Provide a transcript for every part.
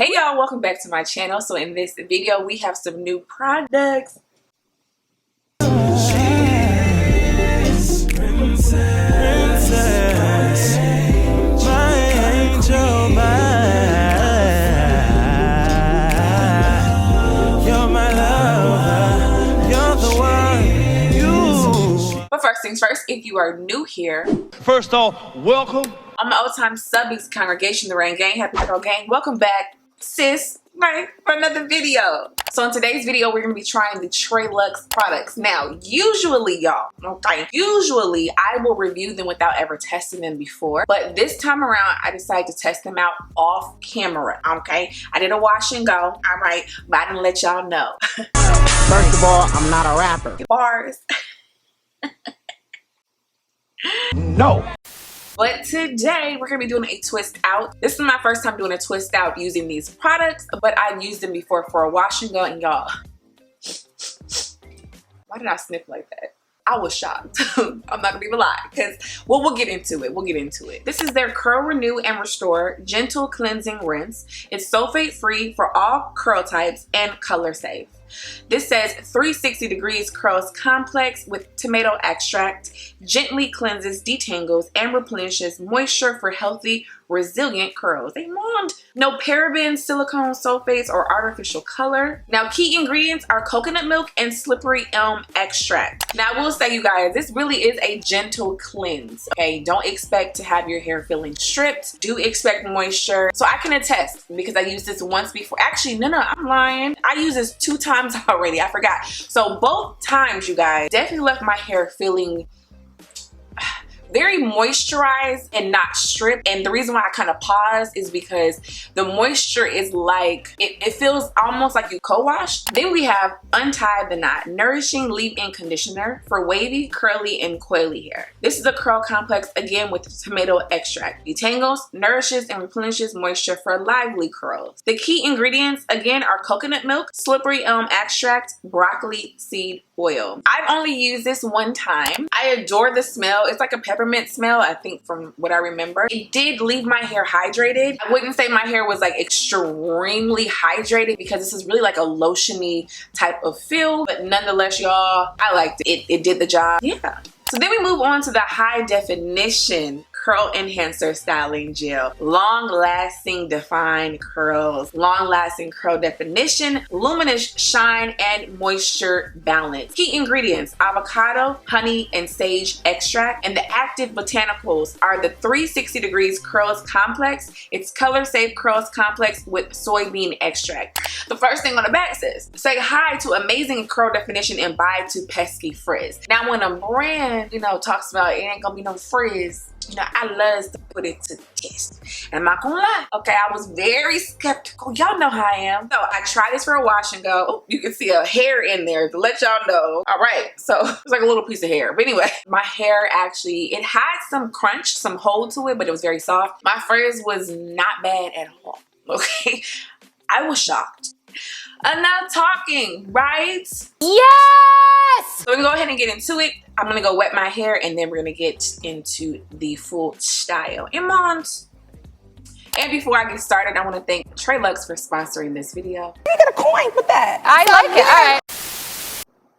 Hey y'all, welcome back to my channel. So in this video we have some new products. But first things first, if you are new here, first off, welcome. I'm my old-time subbies congregation, the Rain Gang, Happy Girl Gang. Welcome back, sis, right, for another video. So in today's video, we're gonna be trying the Tréluxe products. Now, usually, y'all, okay, usually I will review them without ever testing them before, but this time around, I decided to test them out off camera, okay? I did a wash and go, all right, but I didn't let y'all know. First of all, I'm not a rapper. Bars. No. But today we're gonna be doing a twist out. This is my first time doing a twist out using these products, but I've used them before for a wash and go, and y'all, why did I sniff like that? I was shocked. I'm not gonna even lie, because we'll get into it. We'll get into it. This is their Curl Renew and Restore Gentle Cleansing Rinse. It's sulfate free for all curl types and color safe. This says 360 degrees curls complex with tomato extract, gently cleanses, detangles, and replenishes moisture for healthy, resilient curls. They want no parabens, silicone, sulfates, or artificial color. Now, key ingredients are coconut milk and slippery elm extract. Now, I will say, you guys, this really is a gentle cleanse. Okay, don't expect to have your hair feeling stripped. Do expect moisture. So I can attest, because I used this once before. Actually, no, I'm lying. I used this 2 times already. I forgot. So both times, you guys, definitely left my hair feeling very moisturized and not stripped. And the reason why I kind of paused is because the moisture is like, it feels almost like you co-washed. Then we have Untie the Knot Nourishing Leave-In Conditioner for wavy, curly, and coily hair. This is a curl complex, again, with tomato extract. Detangles, nourishes, and replenishes moisture for lively curls. The key ingredients, again, are coconut milk, slippery elm extract, broccoli seed oil. I've only used this one time. I adore the smell. It's like a peppermint smell, I think, from what I remember. It did leave my hair hydrated. I wouldn't say my hair was like extremely hydrated, because this is really like a lotiony type of feel, but nonetheless, y'all, I liked it. It did the job. Yeah. So then we move on to the High Definition Curl Enhancer Styling Gel. Long-lasting defined curls, long-lasting curl definition, luminous shine, and moisture balance. Key ingredients: avocado, honey, and sage extract. And the active botanicals are the 360 degrees curls complex. It's color safe curls complex with soybean extract. The first thing on the back says, say hi to amazing curl definition and bye to pesky frizz. Now when a brand, you know, talks about it ain't gonna be no frizz, you know, I love to put it to the test. And I'm not gonna lie, okay, I was very skeptical. Y'all know how I am. So I tried this for a wash and go. Oh, you can see a hair in there to let y'all know. All right, so it's like a little piece of hair. But anyway, my hair actually, it had some crunch, some hold to it, but it was very soft. My frizz was not bad at all, okay? I was shocked. Enough talking, right? Yes! So we can go ahead and get into it. I'm gonna go wet my hair, and then we're gonna get into the full style. And before I get started, I want to thank Tréluxe for sponsoring this video. You get a coin for that. I like it. All right.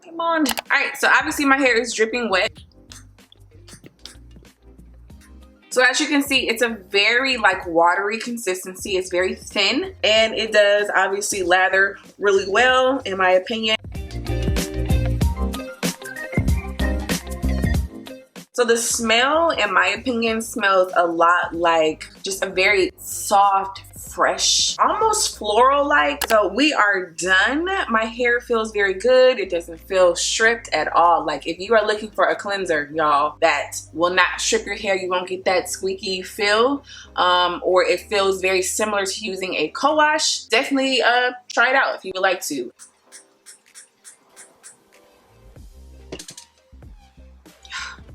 Come on. All right, so obviously my hair is dripping wet. So as you can see, it's a very like watery consistency. It's very thin, and it does obviously lather really well, in my opinion. So the smell, in my opinion, smells a lot like just a very soft, fresh, almost floral-like. So we are done. My hair feels very good. It doesn't feel stripped at all. Like, if you are looking for a cleanser, y'all, that will not strip your hair, you won't get that squeaky feel, or it feels very similar to using a co-wash, definitely try it out if you would like to.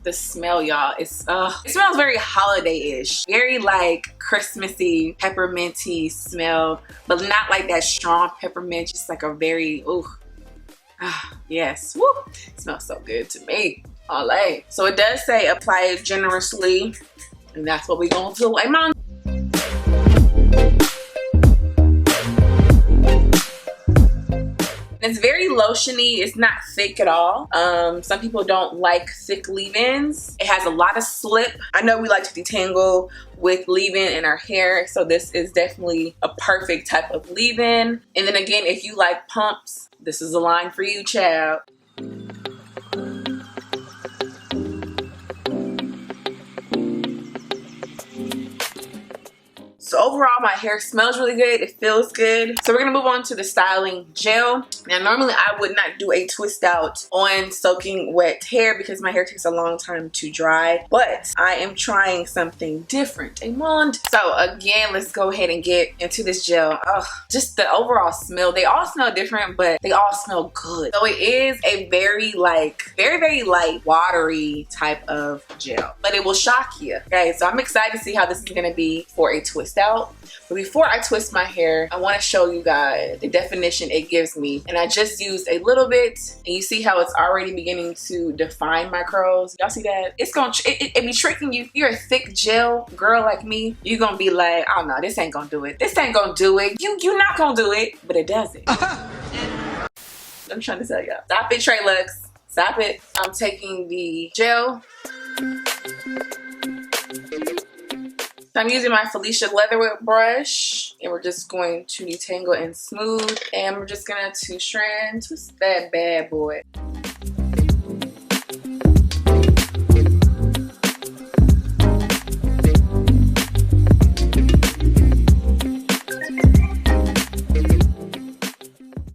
The smell, y'all, it smells very holiday-ish, very like Christmassy, pepperminty smell, but not like that strong peppermint, just like a very, yes, woo, it smells so good to me. Olay. So it does say apply it generously, and that's what we're gonna do. It's very lotiony. It's not thick at all. Some people don't like thick leave-ins. It has a lot of slip. I know we like to detangle with leave-in in our hair, so this is definitely a perfect type of leave-in. And then again, if you like pumps, this is a line for you, child. So overall, my hair smells really good. It feels good. So we're gonna move on to the styling gel. Now, normally I would not do a twist out on soaking wet hair because my hair takes a long time to dry, but I am trying something different. So again, let's go ahead and get into this gel. Just the overall smell. They all smell different, but they all smell good. So it is a very light, watery type of gel, but it will shock you. Okay, so I'm excited to see how this is gonna be for a twist out. But before I twist my hair, I want to show you guys the definition it gives me. And I just used a little bit, and you see how it's already beginning to define my curls. Y'all see that? It's gonna it be tricking you. If you're a thick gel girl like me, you're gonna be like, oh no, this ain't gonna do it. This ain't gonna do it. You're not gonna do it, but it does it. I'm trying to tell y'all. Stop it, Tréluxe. Stop it. I'm taking the gel. I'm using my Felicia Leatherwood brush, and we're just going to detangle and smooth, and we're just gonna twist that bad boy.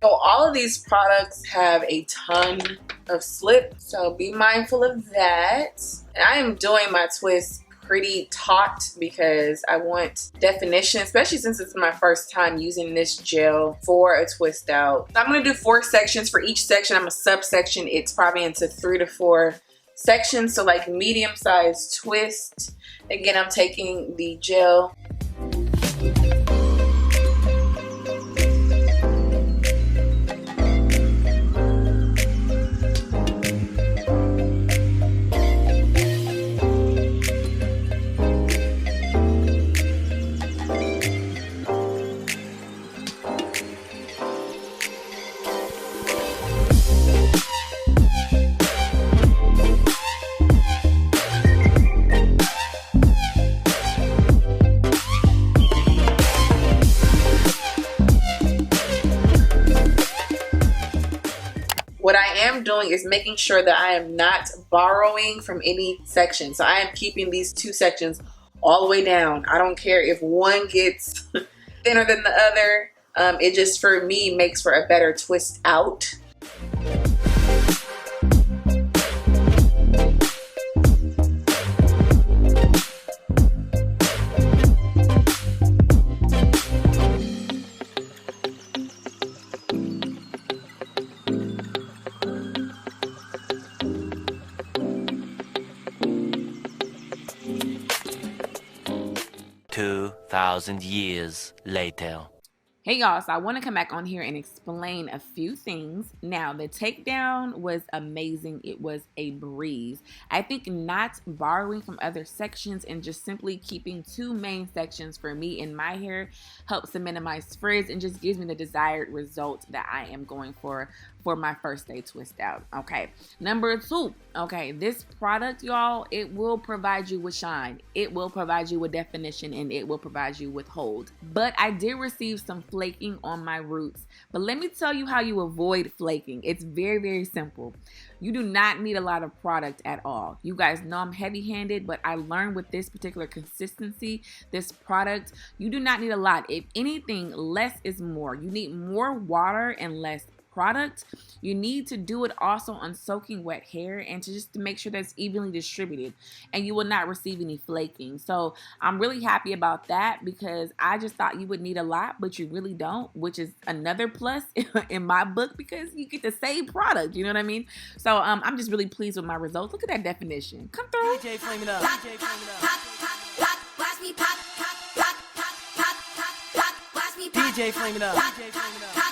So all of these products have a ton of slip, so be mindful of that. And I am doing my twist pretty taut because I want definition, especially since it's my first time using this gel for a twist out. So I'm going to do 4 sections. For each section, I'm a subsection. It's probably into 3 to 4 sections, so like medium-sized twist. Again, I'm taking the gel. What I am doing is making sure that I am not borrowing from any section. So I am keeping these 2 sections all the way down. I don't care if one gets thinner than the other. It just, for me, makes for a better twist out. Thousand years later. Hey y'all, so I want to come back on here and explain a few things. Now, the takedown was amazing. It was a breeze. I think not borrowing from other sections and just simply keeping 2 main sections for me in my hair helps to minimize frizz and just gives me the desired result that I am going for my first day twist out. Okay, number 2. Okay, this product, y'all, it will provide you with shine. It will provide you with definition, and it will provide you with hold. But I did receive some flaking on my roots. But let me tell you how you avoid flaking. It's very, very simple. You do not need a lot of product at all. You guys know I'm heavy-handed, but I learned with this particular consistency, this product, you do not need a lot. If anything, less is more. You need more water and less product. You need to do it also on soaking wet hair and to make sure that's evenly distributed, and you will not receive any flaking. So I'm really happy about that because I just thought you would need a lot, but you really don't, which is another plus in my book because you get the same product, you know what I mean? So I'm just really pleased with my results. Look at that definition. Come through. DJ flame it up. DJ flame it up. DJ flame it up. DJ flame it up.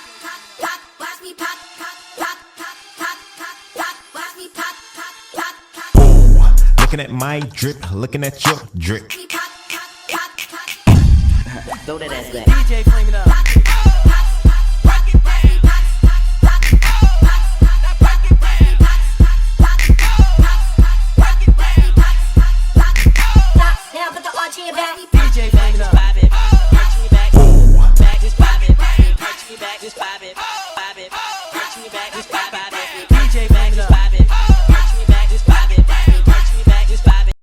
Looking at my drip, looking at your drip. Throw that ass back. DJ flame it up. DJ flaming up. Ooh. Back, just pop it. Arch me back, just pop it. Pop it. Arch me back, just pop it.